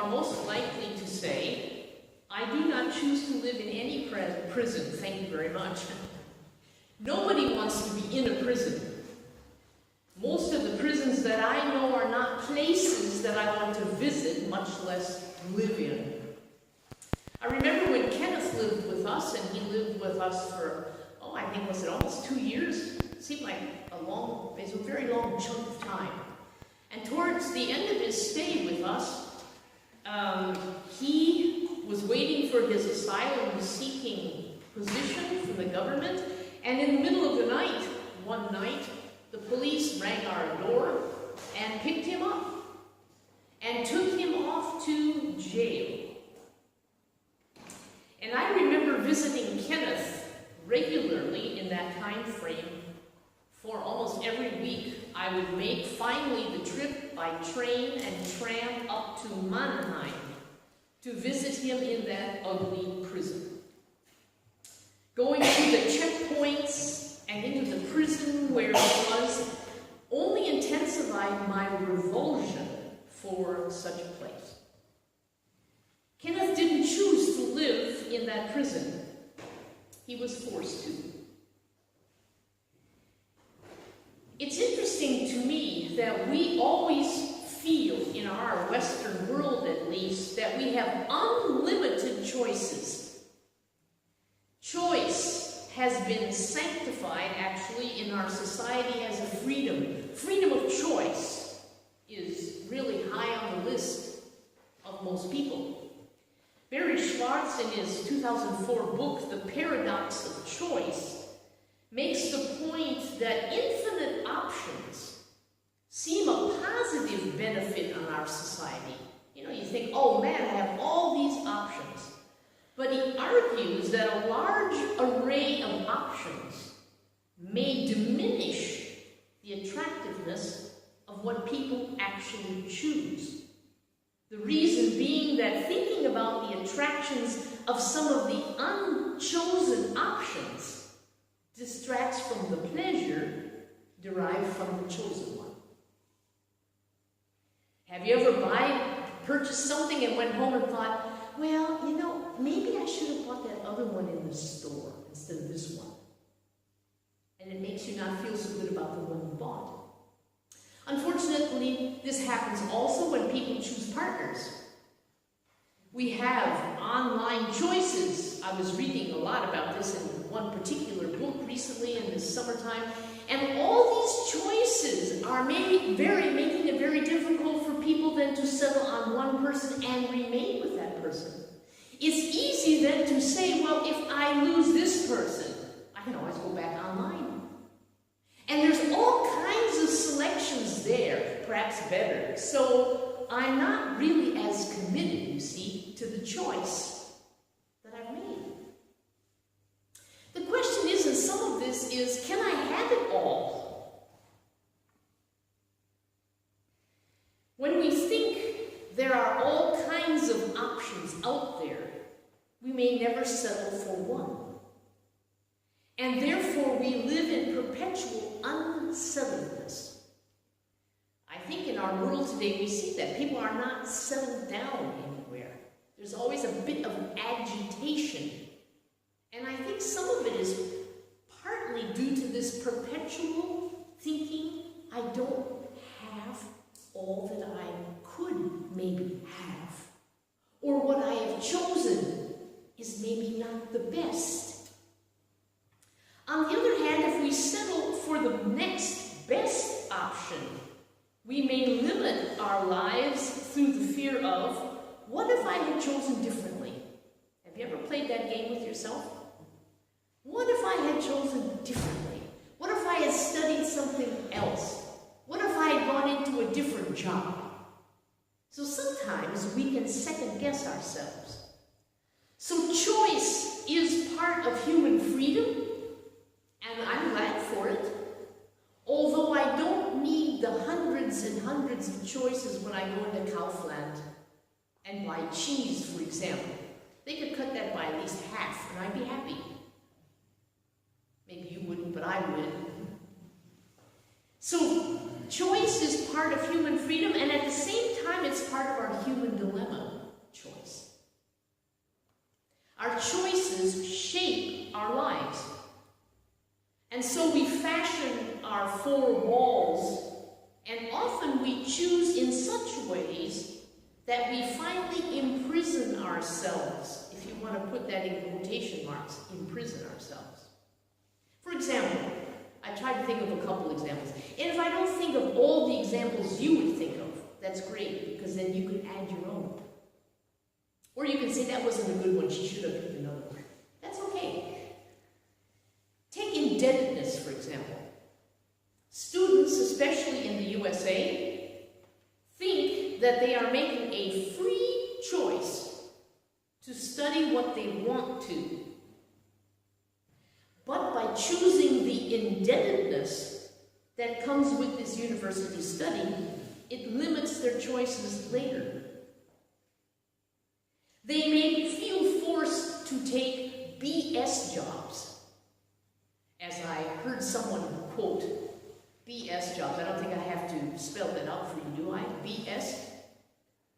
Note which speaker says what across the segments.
Speaker 1: are most likely to say, I do not choose to live in any prison, thank you very much. Nobody wants to be in a prison. Most of the prisons that I know are not places that I want to visit, much less live in. I remember when Kenneth lived with us, and he lived with us for, I think was it almost 2 years? It seemed like it was a very long chunk of time. And towards the end of his stay with us, he was waiting for his asylum-seeking position from the government, and in the middle of the night, one night, the police rang our door and picked him up and took him off to jail. And I remember visiting Kenneth regularly in that time frame. For almost every week, I would make finally the trip by train and tram up to Mergentheimer to visit him in that ugly prison. Going through the checkpoints and into the prison where he was only intensified my revulsion for such a place. Kenneth didn't choose to live in that prison. He was forced to. It's interesting to me that we always feel, in our Western world at least, that we have unlimited choices. Choice has been sanctified, actually, in our society as a freedom. Freedom of choice is really high on the list of most people. Barry Schwartz, in his 2004 book, The Paradox of Choice, makes the point that infinite options seem a positive benefit on our society. You think, oh man, I have all these options. But he argues that a large array of options may diminish the attractiveness of what people actually choose. The reason being that thinking about the attractions of some of the unchosen options distracts from the pleasure derived from the chosen one. Have you ever purchased something and went home and thought, well, maybe I should have bought that other one in the store instead of this one? And it makes you not feel so good about the one you bought. Unfortunately, this happens also when people choose partners. We have online choices. I was reading a lot about this in one particular book recently in the summertime, and all these choices are making it very difficult for people then to settle on one person and remain with that person. It's easy then to say, well, if I lose this person, I can always go back online. And there's all kinds of selections there, perhaps better. So I'm not really as committed, you see, to the choice that I've made. The question is, and some of this is, can I have it all? When we think there are all kinds of options out there, we may never settle for one. And therefore, we live in perpetual unsettledness. I think in our world today, we see that people are not settled down anywhere. There's always a bit of agitation. And I think some of it is partly due to this perpetual thinking, I don't have all that I could maybe have. Or what I have chosen is maybe not the best. On the other hand, if we settle for the next best option, we may limit our lives through the fear of, what if I had chosen differently? Have you ever played that game with yourself? What if I had chosen differently? What if I had studied something else? What if I had gone into a different job? So sometimes we can second guess ourselves. So choice is part of human freedom, and I'm glad for it. Although I don't need the hundreds and hundreds of choices when I go into Kaufland and buy cheese, for example. They could cut that by at least half, and I'd be happy. Maybe you wouldn't, but I would. So, choice is part of human freedom, and at the same time, it's part of our human dilemma. four walls, and often we choose in such ways that we finally imprison ourselves, if you want to put that in quotation marks, imprison ourselves. For example, I tried to think of a couple examples, and if I don't think of all the examples you would think of, that's great, because then you can add your own. Or you can say, that wasn't a good one, she should have picked another one. That's okay. Take indebtedness, for example. Students, especially in the USA, think that they are making a free choice to study what they want to. But by choosing the indebtedness that comes with this university study, it limits their choices later. They may feel forced to take BS jobs. As I heard someone quote, BS jobs. I don't think I have to spell that out for you, do I? BS?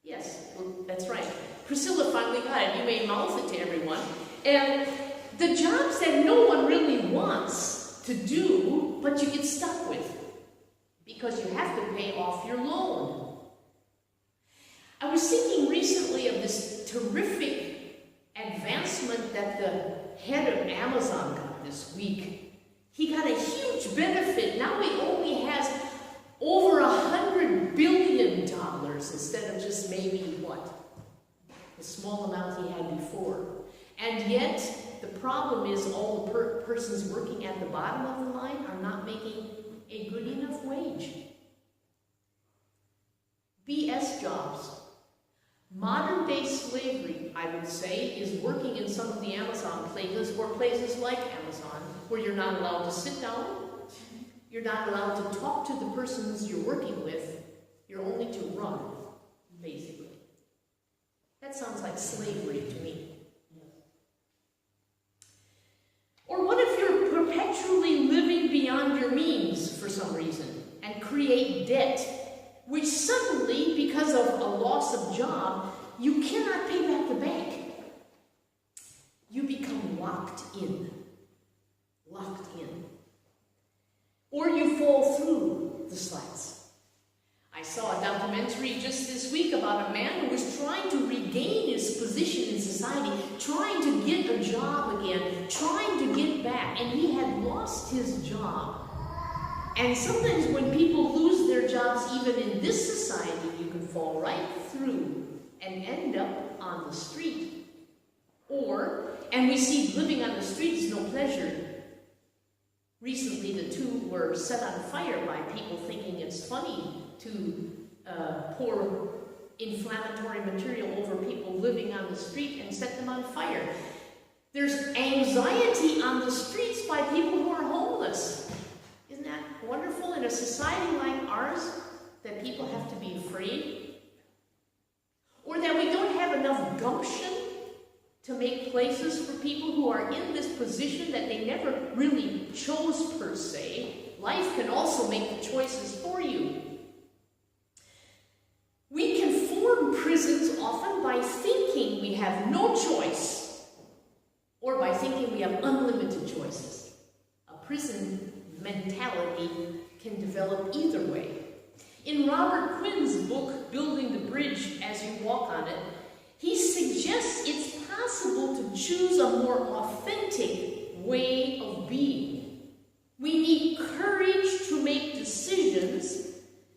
Speaker 1: Yes, well, that's right. Priscilla finally got it. You may mouth it to everyone. And the jobs that no one really wants to do, but you get stuck with because you have to pay off your loan. I was thinking recently of this terrific advancement that the head of Amazon got this week. He got a huge benefit. Now he only has over $100 billion instead of just maybe, what, the small amount he had before. And yet, the problem is all the persons working at the bottom of the line are not making a good enough wage. BS jobs. Modern-day slavery, I would say, is working in some of the Amazon places, or places like Amazon, where you're not allowed to sit down, you're not allowed to talk to the persons you're working with, you're only to run, basically. That sounds like slavery to me. Or what if you're perpetually living beyond your means for some reason and create debt, which suddenly, because of a loss of job, you cannot pay back the bank? You become locked in. Locked in. Or you fall through the slats. I saw a documentary just this week about a man who was trying to regain his position in society, trying to get a job again, trying to get back, and he had lost his job. And sometimes when people lose their jobs, even in this society, you can fall right through and end up on the street. And we see living on the street is no pleasure. Recently, the two were set on fire by people thinking it's funny to pour inflammatory material over people living on the street and set them on fire. There's anxiety on the streets by people who are homeless. Isn't that wonderful in a society like ours that people have to be afraid? Or that we don't have enough gumption to make places for people who are in this position that they never really chose per se. Life can also make the choices for you. We can form prisons often by thinking we have no choice, or by thinking we have unlimited choices. A prison mentality can develop either way. In Robert Quinn's book, Building the Bridge as You Walk on It, he suggests it's possible to choose a more authentic way of being. We need courage to make decisions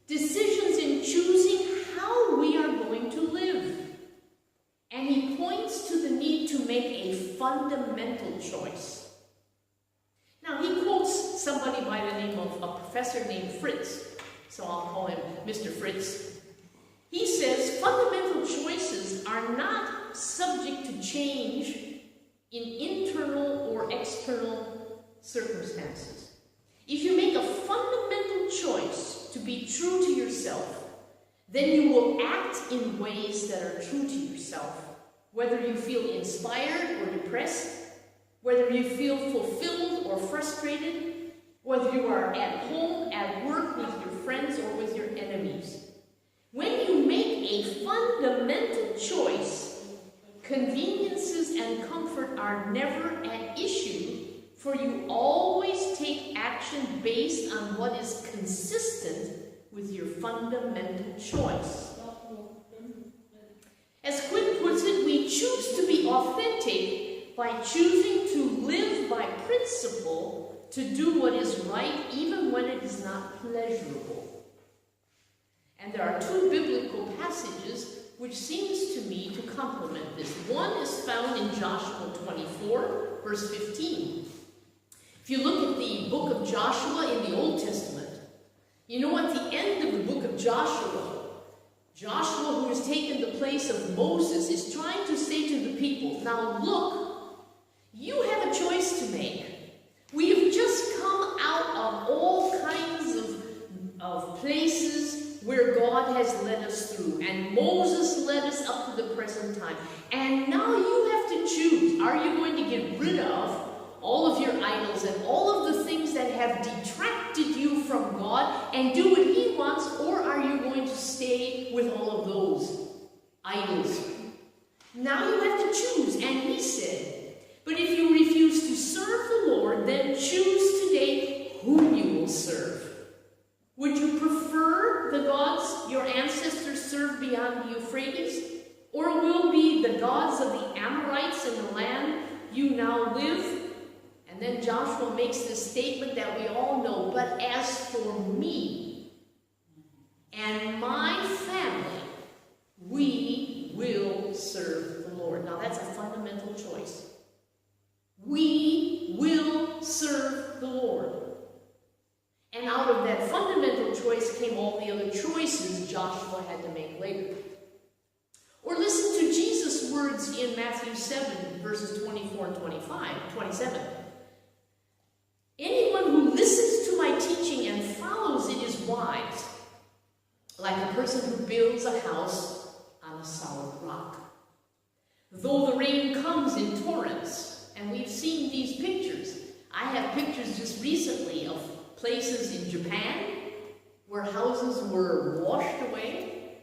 Speaker 1: in choosing how we are going to live. And he points to the need to make a fundamental choice. Now, he quotes somebody by the name of a professor named Fritz, so I'll call him Mr. Fritz. He says fundamental choices are not subject to change in internal or external circumstances. If you make a fundamental choice to be true to yourself, then you will act in ways that are true to yourself, whether you feel inspired or depressed, whether you feel fulfilled or frustrated, whether you are at home, at work, with your friends, or with your enemies. When you make a fundamental choice, conveniences and comfort are never at issue for you always take action based on what is consistent with your fundamental choice. As Quinn puts it, we choose to be authentic by choosing to live by principle, to do what is right even when it is not pleasurable. And there are two biblical passages which seems to me to complement this. One is found in Joshua 24, verse 15. If you look at the book of Joshua in the Old Testament, you know at the end of the book of Joshua, Joshua, who has taken the place of Moses, is trying to say to the people, now look, you have a choice to make. We have just come out of all kinds of places where God has led us through. And Moses led us up to the present time. And now you have to choose. Are you going to get rid of all of your idols and all of the things that have detracted you from God and do what He wants, or are you going to stay with all of those idols? Now you have to choose. And He said, but if you refuse to serve the Lord, then choose today whom you will serve. Would you prefer the gods your ancestors served beyond the Euphrates? Or will be the gods of the Amorites in the land you now live? And then Joshua makes this statement that we all know, but as for me and my family, we will serve the Lord. Now that's a fundamental choice. We will serve the Lord. And out of that fundamental choice came all the other choices Joshua had to make later. Or listen to Jesus' words in Matthew 7, verses 24 and 27. Anyone who listens to my teaching and follows it is wise, like a person who builds a house on a solid rock. Though the rain comes in torrents, and we've seen these pictures. I have pictures just recently of places in Japan where houses were washed away,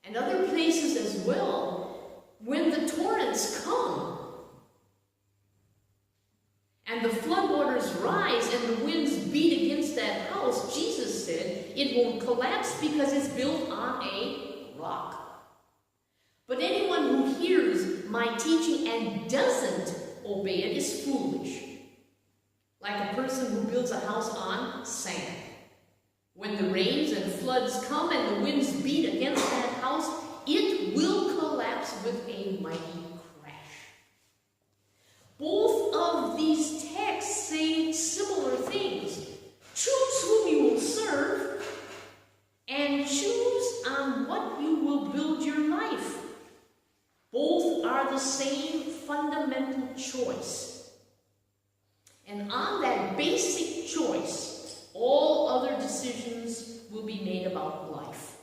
Speaker 1: and other places as well. When the torrents come and the floodwaters rise and the winds beat against that house, Jesus said it won't collapse because it's built on a rock. But anyone who hears my teaching and doesn't obey it is foolish, like a person who builds a house on sand. When the rains and floods come and the winds beat against that house, it will collapse with a mighty crash. Both of these texts say similar things. Choose whom you will serve and choose on what you will build your life. Both are the same fundamental choice. And on that basic choice, all other decisions will be made about life.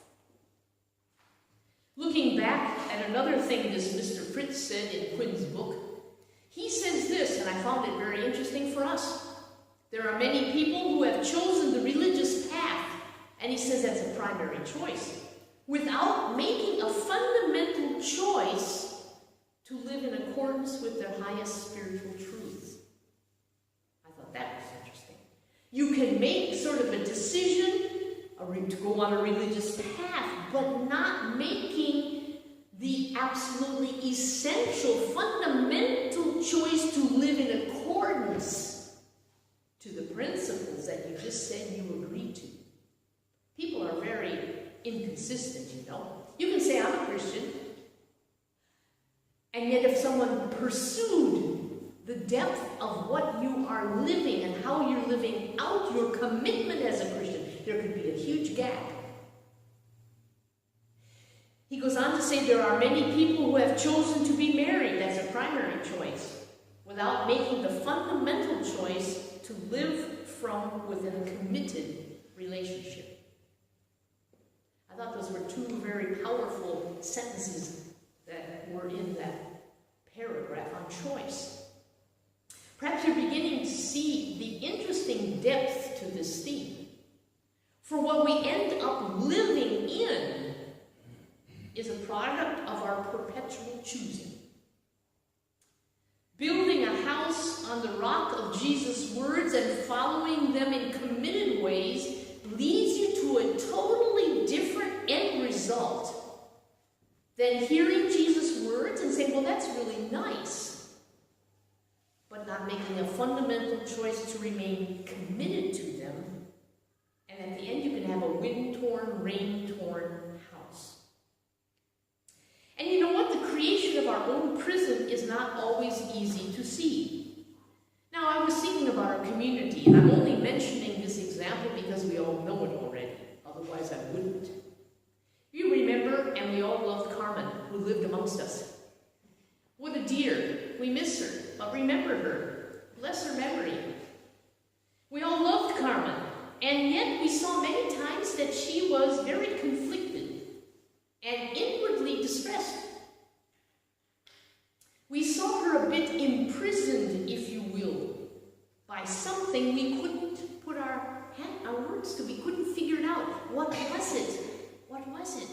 Speaker 1: Looking back at another thing this Mr. Fritz said in Quinn's book, he says this, and I found it very interesting for us. There are many people who have chosen the religious path, and he says that's a primary choice, without making a fundamental choice to live in accordance with their highest spiritual truths. I thought that was interesting. You can make sort of a decision to go on a religious path, but not making the absolutely essential, fundamental choice to live in accordance to the principles that you just said you agreed to. People are very inconsistent, you know. You can say, I'm a Christian, and yet if someone pursued the depth of what you are living and how you're living out your commitment as a Christian, there could be a huge gap. He goes on to say there are many people who have chosen to be married, that's a primary choice, without making the fundamental choice to live from within a committed relationship. I thought those were two very powerful sentences that were in that paragraph on choice. Perhaps you're beginning to see the interesting depth to this theme. For what we end up living in is a product of our perpetual choosing. Building a house house on the rock of Jesus' words and following them in committed ways leads you to a totally different end result than hearing Jesus' words and saying, well, that's really nice, but not making a fundamental choice to remain committed to them. And at the end, you can have a wind-torn, rain-torn house. And you know what? The creation of our own prison is not always easy to see. Now, I was thinking about our community, and I'm only mentioning this example because we all know it already. Otherwise, I wouldn't. You remember, and we all loved Carmen, who lived amongst us. What a dear. We miss her, but remember her. Bless her memory. We all loved Carmen, and yet we saw many times that she was very conflicted and inwardly distressed. We saw her a bit imprisoned, if you will, by something we couldn't put our words to. We couldn't figure it out. What was it? What was it?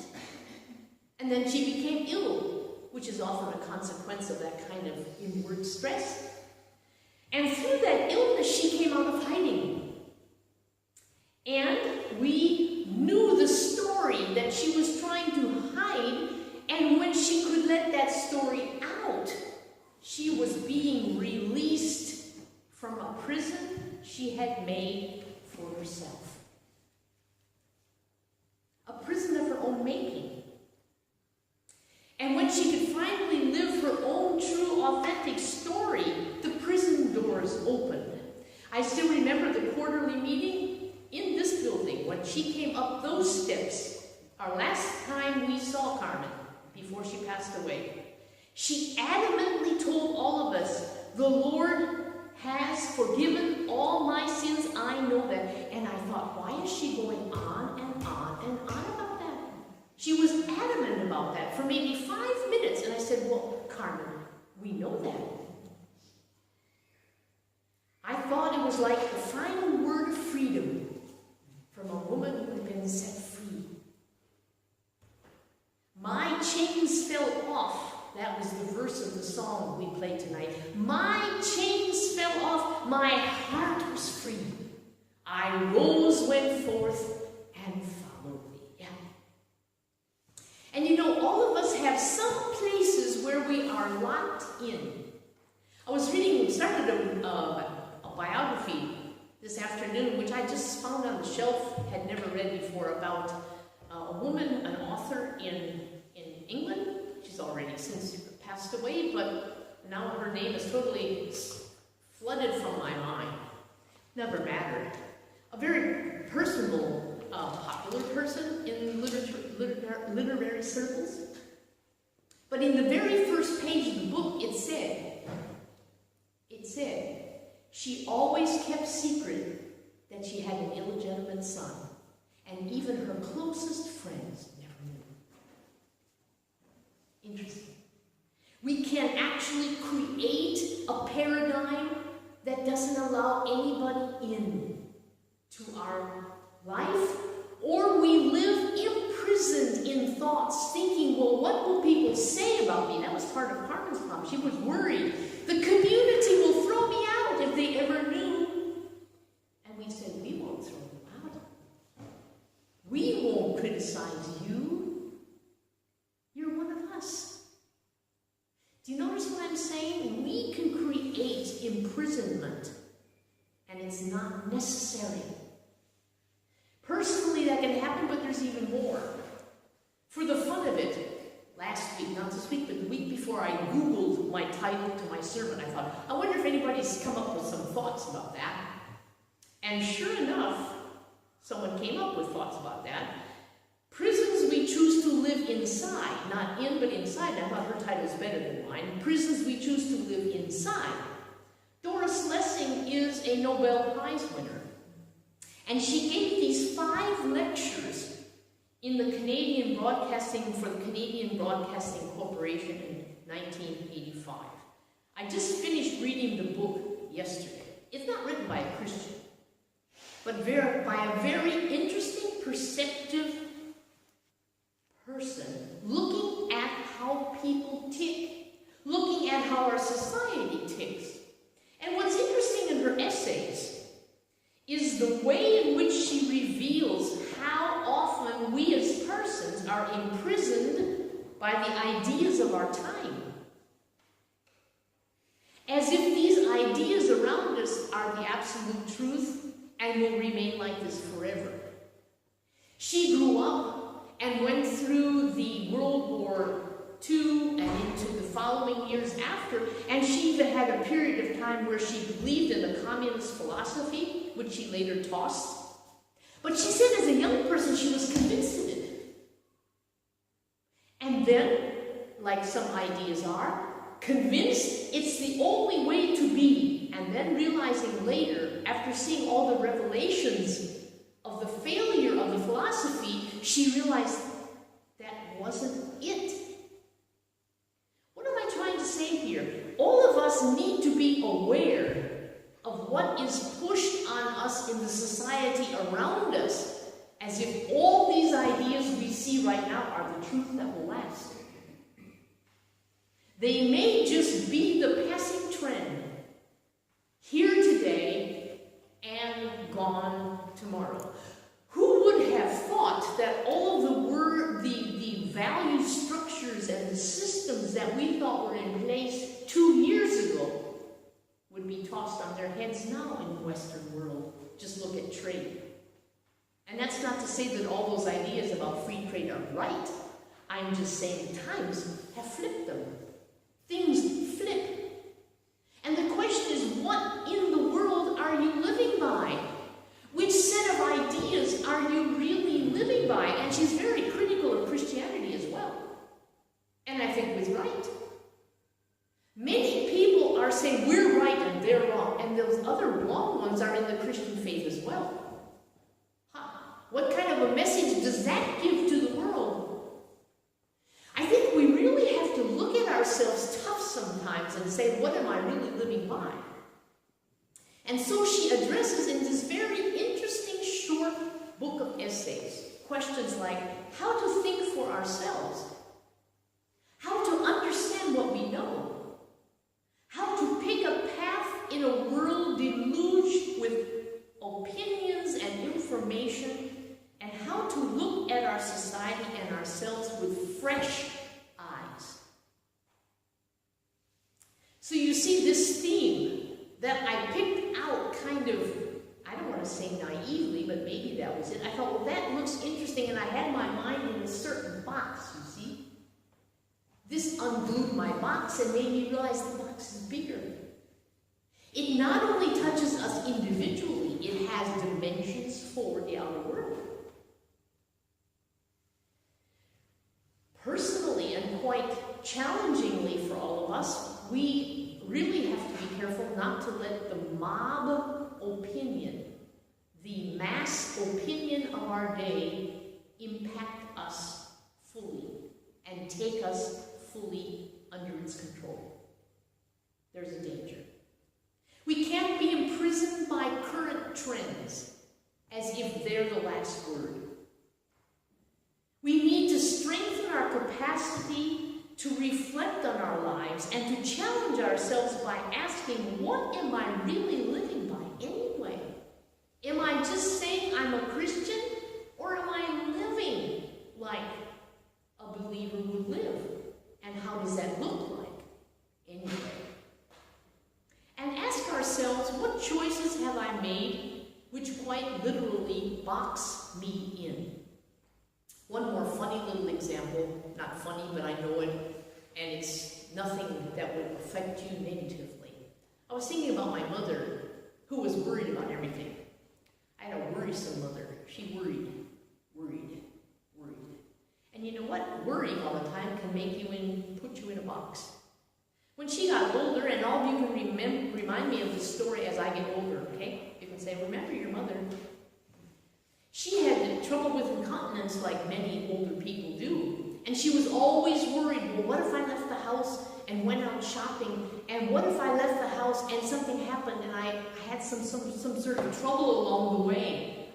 Speaker 1: And then she became ill, which is often a consequence of that kind of inward stress. And through that illness, she came out of hiding. And we knew the story that she was trying to hide, and when she could let that story out, she was being released from a prison she had made for herself. A prison of her own making. And when she could finally live her own true, authentic story, the prison doors opened. I still remember the quarterly meeting in this building when she came up those steps, our last time we saw Carmen before she passed away. She adamantly told all of us, the Lord has forgiven all my sins, I know that. And I thought, why is she going on and on and on about that? She was adamant about that for maybe 5 minutes. And I said, well, Carmen, we know that. I thought it was like the final word of freedom from a woman who had been set free. My chains fell off. That was the verse of the song we played tonight. My chains fell off. My heart was free. I rose, went forth, and followed thee. Yeah. And you know, all of us have some places where we are locked in. I was started a biography this afternoon, which I just found on the shelf, had never read before, about a woman, an author in England. She's already since passed away, but now her name is totally flooded from my mind. Never mattered. A very personable, popular person in literary circles. But in the very first page of the book, it said, she always kept secret that she had an illegitimate son, and even her closest friends never knew. Interesting. We can actually create a paradigm that doesn't allow anybody in to our life, or we live imprisoned in thoughts, thinking, well, what will people say about me? That was part of Carmen's problem. She was worried. The community will throw me out if they ever knew. And we said, we won't throw you out. We won't criticize you. You're one of us. Do you notice what I'm saying? We can create imprisonment, and it's not necessary. Personally, that can happen, but there's even more. For the fun of it, last week, not this week, but the week before, I Googled my title to my sermon. I thought, I wonder if anybody's come up with some thoughts about that. And sure enough, someone came up with thoughts about that. Prisons we choose to live inside, not in, but inside. I thought her title's better than mine. Prisons we choose to live inside. Doris Lessing is a Nobel Prize winner. And she gave these 5 lectures in the Canadian Broadcasting, for the Canadian Broadcasting Corporation in 1985. I just finished reading the book yesterday. It's not written by a Christian, but by a very interesting, perceptive person looking at how people tick, looking at how our society ticks. And what's interesting in her essays is the way in which she reveals how often we as persons are imprisoned by the ideas of our time. As if these ideas around us are the absolute truth and will remain like this forever. She grew up and went through the World War II and into the following years after, and she even had a period of time where she believed in the communist philosophy, which she later tossed. But she said as a young person she was convinced of it. And then, like some ideas are, convinced it's the only way to be, and then realizing later, after seeing all the revelations of the failure of the philosophy, she realized that wasn't it. What am I trying to say here? All of us need to be aware of what is pushed on us in the society around us, as if all these ideas we see right now are the truth that will last. They may just be the passing trend, here today and gone tomorrow. Who would have thought that all of the value structures and the systems that we thought were in place 2 years ago would be tossed on their heads now in the Western world? Just look at trade. And that's not to say that all those ideas about free trade are right. I'm just saying times have flipped them. Things flip. And the question is, what in the world are you living by? Which set of ideas are you really living by? And she's very critical of Christianity as well. And I think with right. Many people are saying we're right and they're wrong, and those other wrong ones are in the Christian faith as well. What kind of a message does that give to the world? I think we really have to look at ourselves tough sometimes and say, what am I really living by? And so she addresses in this very interesting short book of essays questions like how to think for ourselves, how to understand what we know, how to pick a path in a world deluged with opinions and information, and how to look at our society and ourselves with fresh eyes. So you see this theme that I picked out kind of, I don't want to say naively, but maybe that was it. I thought, well, that looks interesting, and I had my mind in a certain box, you see. This unglued my box and made me realize the box is bigger. It not only touches us individually, it has dimensions for the outer world. Personally, and quite challengingly for all of us, we really have to be careful not to let the mob opinion, the mass opinion of our day, impact us fully and take us fully under its control. There's a danger. We can't be imprisoned by current trends as if they're the last word. We need to strengthen our capacity to reflect on our lives and to challenge ourselves by asking, what am I really living by anyway? Am I just saying I'm a Christian, or am I living like a believer would live? And how does that look like anyway? And ask ourselves, what choices have I made which quite literally box me in? One more funny little example, not funny, but I know it, and it's nothing that would affect you negatively. I was thinking about my mother, who was worried about everything. I had a worrisome mother. She worried. And you know what? Worrying all the time can make you put you in a box. When she got older, and all of you can remind me of the story as I get older, okay? You can say, remember your mother. She had trouble with incontinence like many older people do. And she was always worried, well, what if I left the house and went out shopping? And what if I left the house and something happened and I had some sort of trouble along the way?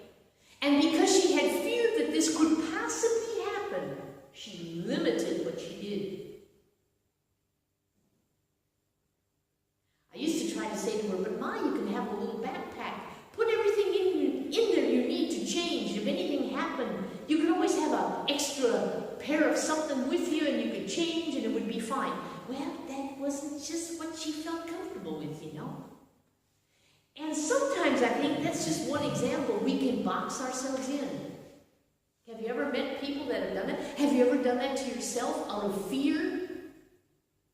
Speaker 1: And because she had feared that this could possibly happen, she limited what she did. I used to try to say to her, wasn't just what she felt comfortable with, you know? And sometimes I think that's just one example we can box ourselves in. Have you ever met people that have done that? Have you ever done that to yourself out of fear?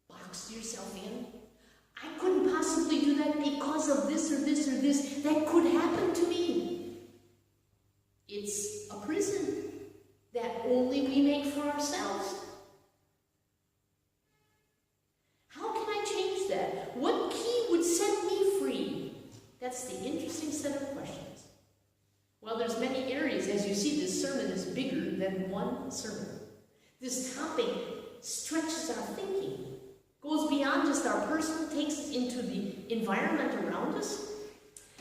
Speaker 1: Boxed yourself in? I couldn't possibly do that because of this or this or this. That could happen to me. It's a prison that only we make for ourselves. How can I change that? What key would set me free? That's the interesting set of questions. Well, there's many areas. As you see, this sermon is bigger than one sermon. This topic stretches our thinking, goes beyond just our personal, takes us into the environment around us.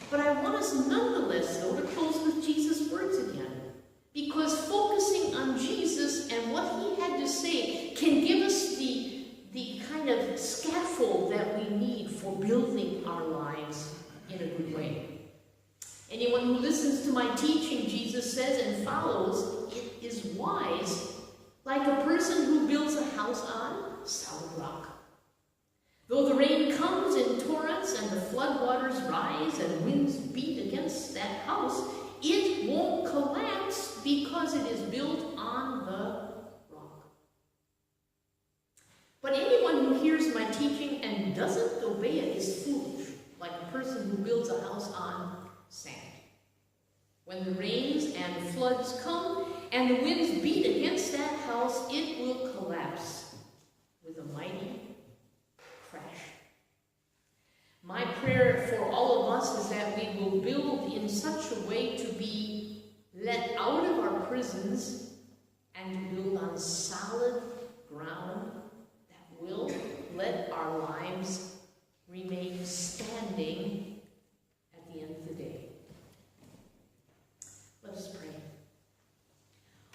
Speaker 1: But I want us nonetheless, though, to close with Jesus' words again. Because focusing on Jesus and what he had to say can give us the kind of scaffold that we need for building our lives in a good way. Anyone who listens to my teaching, Jesus says, and follows, it is wise, like a person who builds a house on solid rock. Though the rain comes in torrents and the floodwaters rise and winds beat against that house, it won't collapse because it is built on the rock. But anyone who hears my teaching and doesn't obey it is foolish, like a person who builds a house on sand. When the rains and floods come and the winds beat against that house, it will collapse with a mighty crash. My prayer for all of us is that we will build in such a way to be let out of our prisons and to build on solid ground that will let our lives remain standing at the end of the day. Let us pray.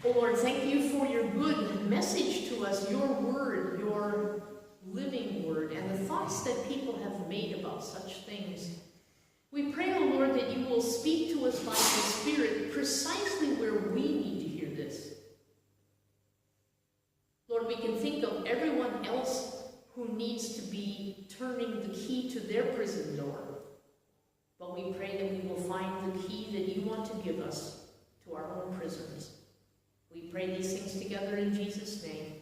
Speaker 1: Oh Lord, thank you for your good message to us, your word, your living word, and the thoughts that people have made about such things. We pray, oh Lord, that you will speak to us by the Spirit precisely where we need to hear this. Lord, we can think of everyone else who needs to be turning the key to their prison door. But we pray that we will find the key that you want to give us to our own prisons. We pray these things together in Jesus' name.